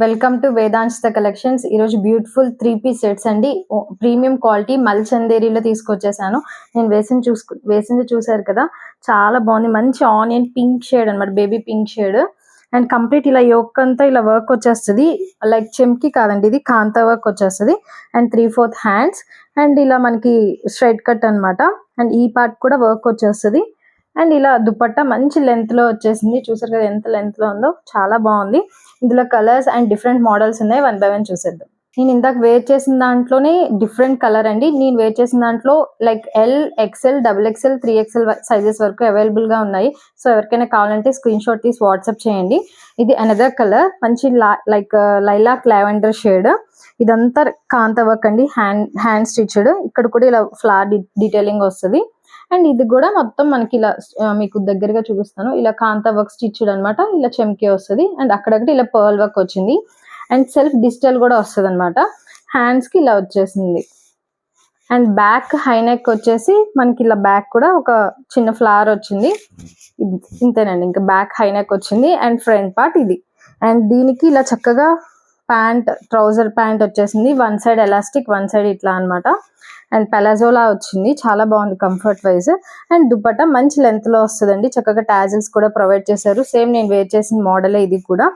Welcome to Vedanshita collections. ఈరోజు beautiful 3 piece sets అండి. Premium quality మల్చందేరిలో తీసుకొచ్చేసాను. నేను వేసింది చూసారు కదా, చాలా బాగుంది. మంచి ఆనియన్ పింక్ షేడ్ అనమాట, baby pink shade. And complete ఇలా యోక్ అంతా ఇలా వర్క్ వచ్చేస్తుంది. లైక్ చెమ్కి కాదండి, ఇది కాంతా వర్క్ వచ్చేస్తుంది. And 3/4 hands. అండ్ ఇలా మనకి స్ట్రైట్ కట్ అనమాట. అండ్ ఈ పార్ట్ కూడా వర్క్ వచ్చేస్తుంది. అండ్ ఇలా దుపట్టా మంచి లెంత్ లో వచ్చేసింది. చూసారు కదా ఎంత లెంత్ లో ఉందో, చాలా బాగుంది. ఇందులో కలర్స్ అండ్ డిఫరెంట్ మోడల్స్ ఉన్నాయి. 1 by 1 చూసేద్దాం. నేను ఇందాక వేర్ చేసిన దాంట్లోనే డిఫరెంట్ కలర్ అండి. నేను వేర్ చేసిన దాంట్లో like L, XL, XXL, 3XL sizes వరకు అవైలబుల్ గా ఉన్నాయి. సో ఎవరికైనా కావాలంటే స్క్రీన్ షాట్ తీసి వాట్సాప్ చేయండి. ఇది అనదర్ కలర్, మంచి లైక్ లైలాక్ లావెండర్ షేడ్. ఇదంతా కాంతా వర్క్ అండి, హ్యాండ్ స్టిచ్డ్. ఇక్కడ కూడా ఇలా ఫ్లవర్ డీటెయిలింగ్ వస్తుంది. అండ్ ఇది కూడా మొత్తం మనకి ఇలా మీకు దగ్గరగా చూపిస్తాను. ఇలా కాంతా వర్క్ స్టిచ్డ్ అనమాట. ఇలా చెమ్కే వస్తుంది. అండ్ అక్కడక్కడ ఇలా పర్ల్ వర్క్ వచ్చింది. అండ్ సెల్ఫ్ డిజిటల్ కూడా వస్తుంది అనమాట. హ్యాండ్స్ కి ఇలా వచ్చేసింది. అండ్ బ్యాక్ హై నెక్ వచ్చేసి మనకి ఇలా బ్యాక్ కూడా ఒక చిన్న ఫ్లవర్ వచ్చింది. ఇంతేనండి, ఇంకా బ్యాక్ హై నెక్ వచ్చింది. అండ్ ఫ్రంట్ పార్ట్ ఇది. అండ్ దీనికి ఇలా చక్కగా ప్యాంట్, ట్రౌజర్ ప్యాంట్ వచ్చేసింది. 1 సైడ్ ఎలాస్టిక్, 1 సైడ్ ఇట్లా అనమాట. అండ్ పెలాజోలా వచ్చింది, చాలా బాగుంది కంఫర్ట్ వైజ్. అండ్ దుపట్టా మంచి లెంత్ లో వస్తుందండి. చక్కగా టాజిల్స్ కూడా ప్రొవైడ్ చేశారు. సేమ్ నేను వేర్ చేసిన మోడలే ఇది కూడా.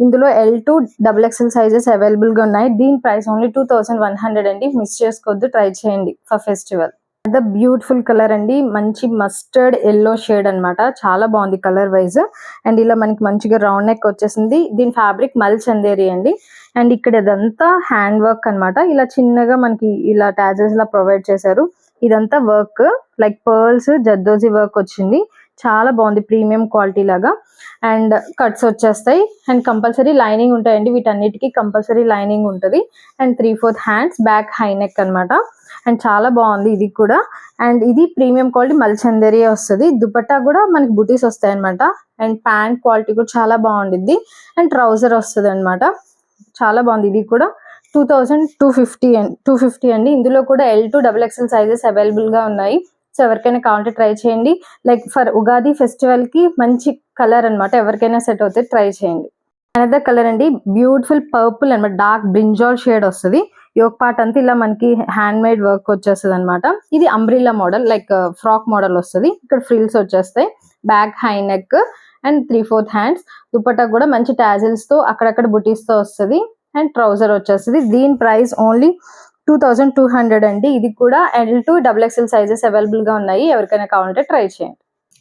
ఇందులో L to XXL sizes available గా ఉన్నాయి. దీని ప్రైస్ ఓన్లీ 2100 అండి. మిస్ చేసుకోవద్దు, ట్రై చేయండి for festival. The beautiful colour అండి, మంచి మస్టర్డ్ ఎల్లో షేడ్ అనమాట. చాలా బాగుంది కలర్ వైజ్. అండ్ ఇలా మనకి మంచిగా రౌండ్ నెక్ వచ్చేసింది. దీని ఫ్యాబ్రిక్ మల్చందేరి అండి. అండ్ ఇక్కడ ఇదంతా హ్యాండ్ వర్క్ అనమాట. ఇలా చిన్నగా మనకి ఇలా టాజెస్ లా ప్రొవైడ్ చేశారు. ఇదంతా work like pearls, zardozi work వచ్చింది. చాలా బాగుంది, ప్రీమియం క్వాలిటీ లాగా. అండ్ కట్స్ వచ్చేస్తాయి. అండ్ కంపల్సరీ లైనింగ్ ఉంటాయండి, వీటన్నిటికీ కంపల్సరీ లైనింగ్ ఉంటుంది. And 3/4 hands, back high neck అనమాట. అండ్ చాలా బాగుంది ఇది కూడా. అండ్ ఇది ప్రీమియం క్వాలిటీ మల్చందేరి వస్తుంది. దుపట్టా కూడా మనకి బుటీస్ వస్తాయి అనమాట. అండ్ ప్యాంట్ క్వాలిటీ కూడా చాలా బాగుండిద్ది. అండ్ ట్రౌజర్ వస్తుంది అనమాట. చాలా బాగుంది ఇది కూడా. 2250 అండి. ఇందులో కూడా L to XXL sizes available గా ఉన్నాయి. సో ఎవరికైనా కావాలంటే ట్రై చేయండి. లైక్ ఫర్ ఉగాది ఫెస్టివల్ కి మంచి కలర్ అనమాట. ఎవరికైనా సెట్ అవుతే ట్రై చేయండి. అనదర్ కలర్ అండి, బ్యూటిఫుల్ పర్పుల్ అనమాట. డార్క్ బ్రింజాల్ షేడ్ వస్తుంది. యోక్ పార్ట్ అంతా ఇలా మనకి హ్యాండ్ మేడ్ వర్క్ వచ్చేస్తుంది అనమాట. ఇది umbrella model, like frock model వస్తుంది. ఇక్కడ ఫ్రిల్స్ వచ్చేస్తాయి. Back high neck and 3/4 hands. Dupatta కూడా మంచి టాజిల్స్ తో అక్కడక్కడ బుటీస్ తో వస్తుంది. అండ్ ట్రౌజర్ వచ్చేస్తుంది. దీని ప్రైస్ ఓన్లీ 2200 అండి. ఇది కూడా L to XXL sizes available గా ఉన్నాయి. ఎవరికైనా కావాలంటే ట్రై చేయండి.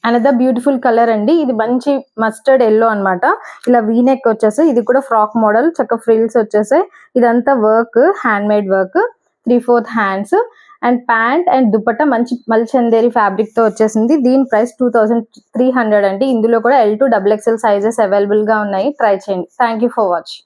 అనదర్ బ్యూటిఫుల్ కలర్ అండి, ఇది మంచి మస్టర్డ్ ఎల్లో అనమాట. ఇలా వీనెక్ వచ్చేసి, ఇది కూడా ఫ్రాక్ మోడల్, చక్క ఫ్రిల్స్ వచ్చేసాయి. ఇదంతా work, hand made work. 3/4 hands. And pant and dupatta మంచి మల్చందేరి ఫ్యాబ్రిక్ తో వచ్చేసింది. దీని ప్రైస్ 2300 అండి. ఇందులో కూడా L to XXL sizes available గా ఉన్నాయి. ట్రై చేయండి. Thank you for watching.